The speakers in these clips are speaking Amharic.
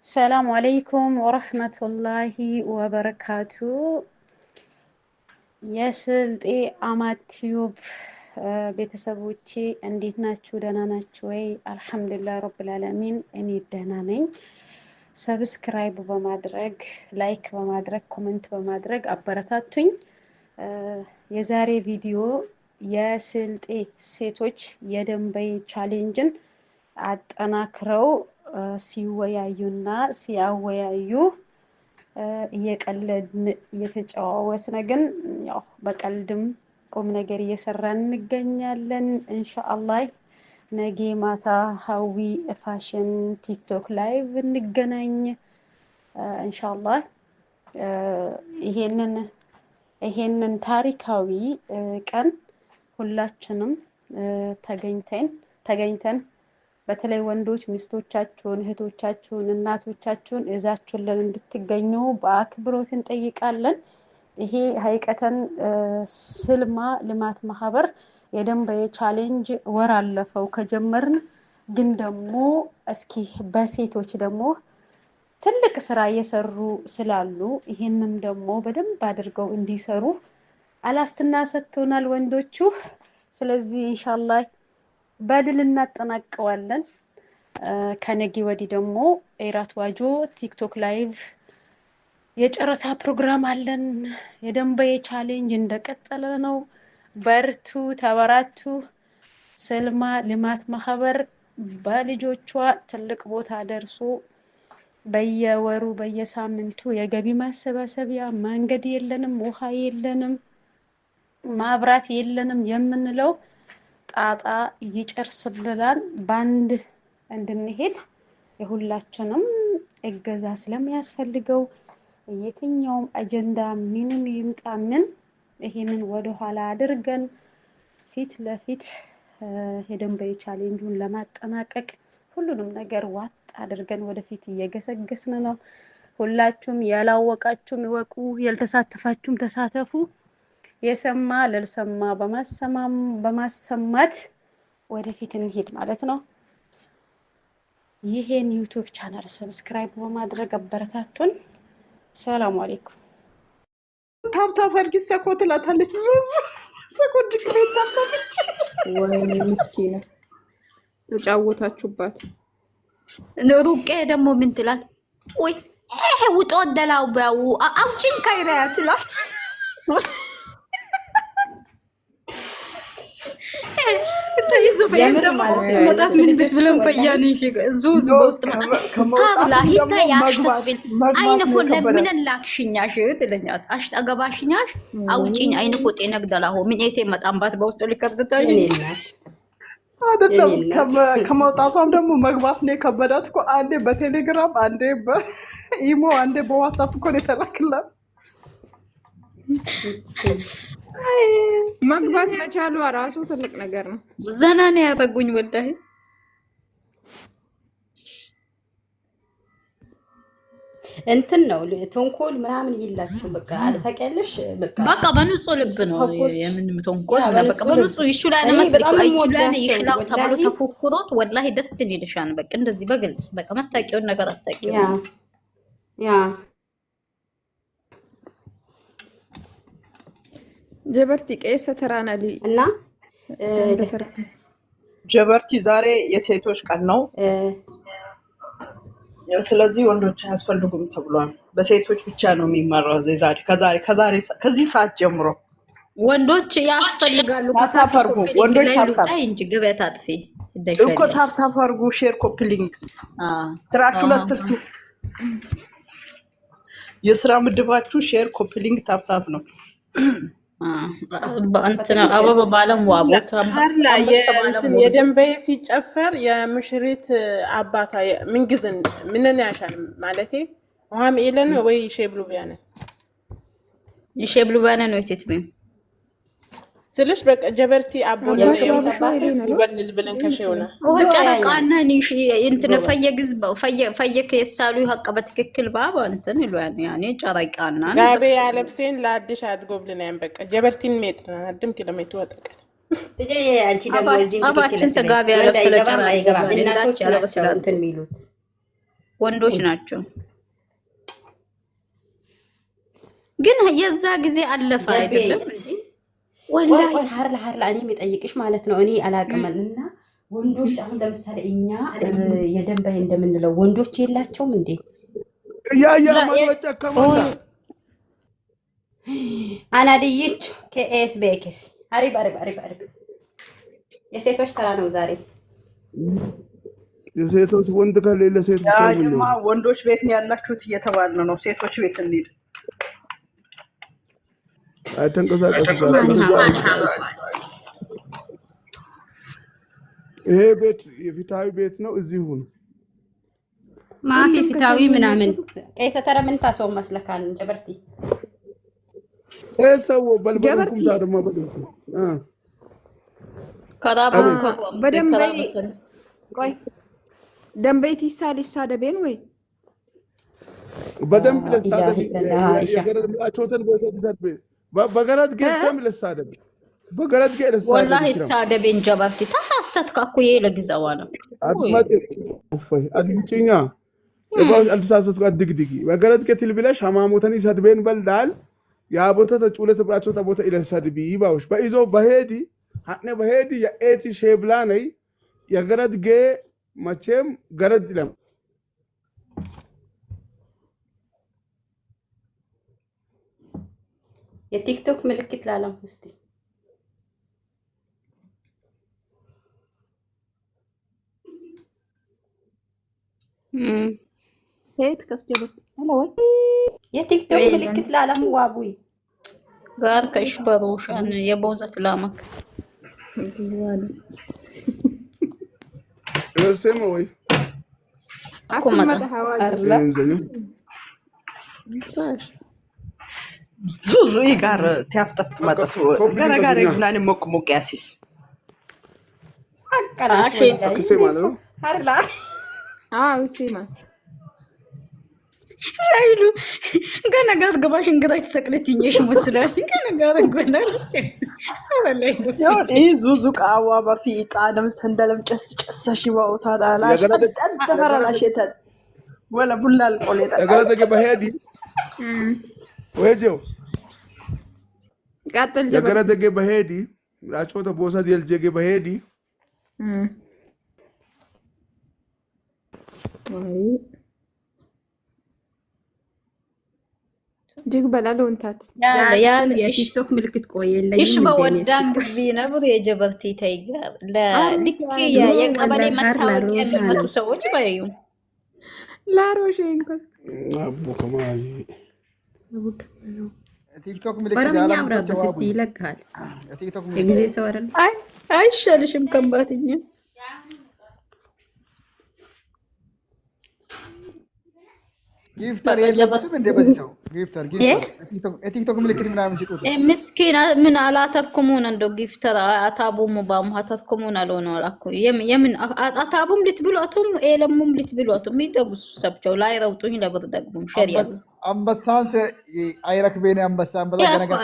السلام عليكم ورحمة الله وبركاته. የስልጤ አማት ቲዩብ ቤተሰቦቼ እንዴት ናችሁ? ደህና ናችሁ ወይ? አልሐምዱሊላህ ረብል ዓለሚን እኔ ደህና ነኝ። ሰብስክራይብ በማድረግ ላይክ በማድረግ ኮሜንት በማድረግ አበረታቱኝ። የዛሬ ቪዲዮ የስልጤ ሴቶች የደንበይ ቻሌንጅን አጠናክረው ሲወያዩና ሲያወያዩ እየቀለድን እየተጨዋወትን ግን ያው በቀልድም ቁም ነገር እየሰራን እንገኛለን። ኢንሻአላህ ነገ ማታ ሀዊ ፋሽን ቲክቶክ ላይቭ እንገናኝ ኢንሻአላህ። ይሄንን ታሪካዊ ቀን ሁላችንም ተገኝተን በተለይ ወንዶች ሚስቶቻችሁን፣ እህቶቻችሁን፣ እናቶቻችሁን እዛችሁልን እንድትገኙ በአክብሮት እንጠይቃለን። ይሄ ሀይቀተን ስልማ ልማት ማህበር የደንበይ ቻሌንጅ ወር አለፈው ከጀመርን፣ ግን ደግሞ እስኪ በሴቶች ደግሞ ትልቅ ስራ እየሰሩ ስላሉ ይሄንም ደግሞ በደንብ አድርገው እንዲሰሩ አላፍትና ሰጥቶናል ወንዶቹ። ስለዚህ ኢንሻአላህ በድል እናጠናቀዋለን። ከነገ ወዲህ ደግሞ ኤራት ዋጆ ቲክቶክ ላይቭ የጨረታ ፕሮግራም አለን። የደንበይ ቻሌንጅ እንደቀጠለ ነው። በርቱ፣ ተበራቱ። ስልማ ልማት ማህበር በልጆቿ ትልቅ ቦታ ደርሶ በየወሩ በየሳምንቱ የገቢ ማሰባሰቢያ መንገድ የለንም፣ ውሃ የለንም፣ ማብራት የለንም የምንለው ጣጣ ይጨርስልናል። ባንድ እንድንሄድ የሁላችንም እገዛ ስለሚያስፈልገው የትኛውም አጀንዳ ምንም ይምጣ ምን ይሄንን ወደ ኋላ አድርገን ፊት ለፊት የደንበይ ቻሌንጁን ለማጠናቀቅ ሁሉንም ነገር ዋጥ አድርገን ወደፊት እየገሰገስን ነው። ሁላችሁም ያላወቃችሁም ይወቁ፣ ያልተሳተፋችሁም ተሳተፉ። የሰማ ለልሰማ በማሰማት ወደፊት እንሄድ ማለት ነው። ይሄን ዩቲዩብ ቻናል ሰብስክራይብ በማድረግ አበረታቱን። ሰላም አለይኩም። ታብታብ አድርጊ ሰኮት ላታለች ዙዙ ሰኮት ድክሜት ታብታብች ወይኔ ምስኪና ተጫወታችሁባት። ሩቄ ደግሞ ምን ትላት? ወይ ይሄ ውጦ ደላው ባው አውጭን ካይራ ትላት። ተይዞ በየደም ውስጥ መጣት ምን ብትብለን ፈያኔ ዙዙ በውስጥ መጣት አላህ ያሽ ተስቢል አይነኮ ለምን ላክሽኛሽ ትለኛት አሽ ጠገባሽኛሽ አውጪኝ አይነኮ ጤነግደላሁ ምን ኤቴ መጣምባት በውስጥ ሊከርዝታኝ አይደለም። ከመውጣቷም ደግሞ መግባት ነው የከበዳት እኮ። አንዴ በቴሌግራም አንዴ በኢሞ አንዴ በዋትስአፕ እኮ ነው የተላክላት። መግባት መቻሉ ራሱ ትልቅ ነገር ነው። ዘና ነው ያደረጉኝ ወላሂ። እንትን ነው ተንኮል ምናምን ይላችሁ በቃ ታውቂያለሽ። በቃ በንጹህ ልብ ነው የምን ተንኮል በቃ በንጹህ ይሹላና መስሪቅ አይችላና ይሽላው ተብሎ ተፎክሮት ወላሂ ደስ ይልሻል። በቃ እንደዚህ በግልጽ በቃ መታቂውን ነገር አታቂው ያ ጀበርቲ ቀይሰ ተራናሊ እና ጀበርቲ ዛሬ የሴቶች ቀን ነው። ስለዚህ ወንዶች አያስፈልጉም ተብሏል። በሴቶች ብቻ ነው የሚመራው። ከዚህ ሰዓት ጀምሮ ወንዶች ያስፈልጋሉ። ታታፈርጉ ወንዶች ታታ እንጂ ገበታ አጥፊ እኮ ታታፈርጉ ሼር ኮፕሊንግ ስራችሁ ለትርሱ የስራ ምድባችሁ ሼር ኮፕሊንግ ታፕታፕ ነው። በእንትና አበባ ባለም ዋቦት የደንበይ ሲጨፈር የምሽሪት አባቷ ምንግዝን ምንን ያሻል ማለቴ ወሃም ኢለን ወይ ሼብሉ ቢያነ ነው የትትበይ ስለሽ በቃ ጀበርቲ አቦለ ይበልል ብለን ከሸውና ወጨረቃና ንሽ እንትን ፈየክ የሳሉ ሀቅ በትክክል ባባ እንትን ይሏል ያኔ ጨረቃና ጋቤ ያለብሴን ለአዲስ አድጎብልና በቃ ጀበርቲን ሜጥና አድም ኪሎሜትር ወጣቀ አንቺ ደግሞ እዚህ አባችን ስጋቢ ያለብ ስለጨራ አይገባም። እናቶች ናቸው እንትን የሚሉት ወንዶች ናቸው። ግን የዛ ጊዜ አለፈ አይደለም እንዴ? ወላሂ ሀርላ እኔ የሚጠይቅሽ ማለት ነው። እኔ አላቅምና ወንዶች አሁን ለምሳሌ እኛ የደንባይ እንደምንለው ወንዶች የላቸውም እንዴ? ያ ማወጫ ከማላ አናድይች ከኤስ ቤክስ አሪብ የሴቶች ተራ ነው ዛሬ። የሴቶች ወንድ ከሌለ ሴት ብቻ ነው። ያማ ወንዶች ቤት ነው ያላችሁት እየተባለ ነው። ሴቶች ቤት እንሂድ። አይተንቀሳቀሱ። ይሄ ቤት የፊታዊ ቤት ነው። እዚሁ ነው ማፊ ፊታዊ ምናምን ቀይሰ ተራ ምን ታሰው መስለካን ጀበርቲ ሰው በልበልኩም ታደማ በልኩም በደንበይ ቆይ ደንበይቲ ይሳደቤን ወይ በደንብ ለሳደብ የገረድ አቾተን በሰት ሰጥ በገረድ ገሰም ለሳደብ በገረድ ገለሳደብ ወላሂ ሳደቤን ጀበርቲ ተሳሰትካ እኮ ለግዛዋ ነው አጥማጥ ኡፈይ አድምጪኛ የባስ አልተሳሰትኩ አድግድጊ በገረድ ከትል ብለሽ ሐማሞተን ይሰድበን በልዳል ያ ቦታ ተጩለት ብራቸው ተቦታ ይለሳድቢ ይባውሽ በይዞ በሄዲ ሀነ በሄዲ የኤቲ ሼብላ ነይ የገረድ ገ መቼም ገረድ ይለም የቲክቶክ ምልክት ላለም እስቲ ሄት ከስጀበት አላ ወይ የቲክቶክ ምልክት ላለም ዋቡይ ጋር ከሽበሩሻን የቦዘት ላመክ ረሰም ወይ አኩማታ ዙዙ ይጋር ተያፍጠፍጥ ማጠስ ገረጋር ይብላን ሞቅ ያሲስ አቀራሽ አክሴ ማለት ነው ሀርላ ሲማ ላይሉ ገና ጋር ገባሽ እንግዳች ተሰቅለትኝሽ መስላሽ ገና ጋር ገናች ይሄ ዙዙ ቃዋ በፊጣ ደም ሰንደለም ጨስጨሰሽ ባውታላ ተፈራላሽተ ወላ ቡላል ቆሌታ ገረደ በሄዲ ወጆ ቀጥል የገረደ በሄዲ አቾተ ቦሳ ዲልጀ በሄዲ አይ ጅግ በላሎንታት ያ የቲክቶክ ምልክት ቆየለኝ እሺ በወዳን ግቢ ነበር የጀበርቲ ታይጋር ለልክ የቀበሌ መታወቂያ የሚመጡ ሰዎች ባዩ ላሮሽንኮስ አቡ ከማሊ ቲክቶክ ምልክት ወረኛ አብራበት እስቲ ይለካል የጊዜ ሰው አይደል አይሻልሽም ከምባትኛ ጊፍተር የለበትም እንደ በዛው ጊፍተር ቲክቶክ ምልክት ምናምን ሲጡት ምስኪና ምን አላተትኩሙን እንደው ጊፍተር አታቡሙ ባሙሃተትኩሙን አልሆነ አላኩ የምን አታቡም ልትብሏቱም ኤለሙም ልትብሏቱም ይደጉስ ሰብቸው ላይ ረውጡኝ ለብር ደግሞም ሸሪያ አንበሳን አይረክቤኔ አንበሳን በላ ገነጋ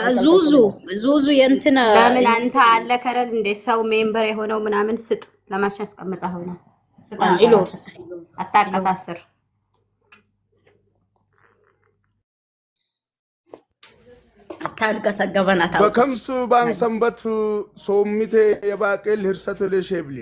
ዙዙ የንትና ለምን አንተ አለ ከረል እንደ ሰው ሜምበር የሆነው ምናምን ስጥ ለማሽ ያስቀምጣው ነው ኢሎ አታቀሳስር ታድጋታ ገበናታ በከምሱ ባን ሰንበት ሶሚቴ የባቄል ህርሰት ለሸብሌ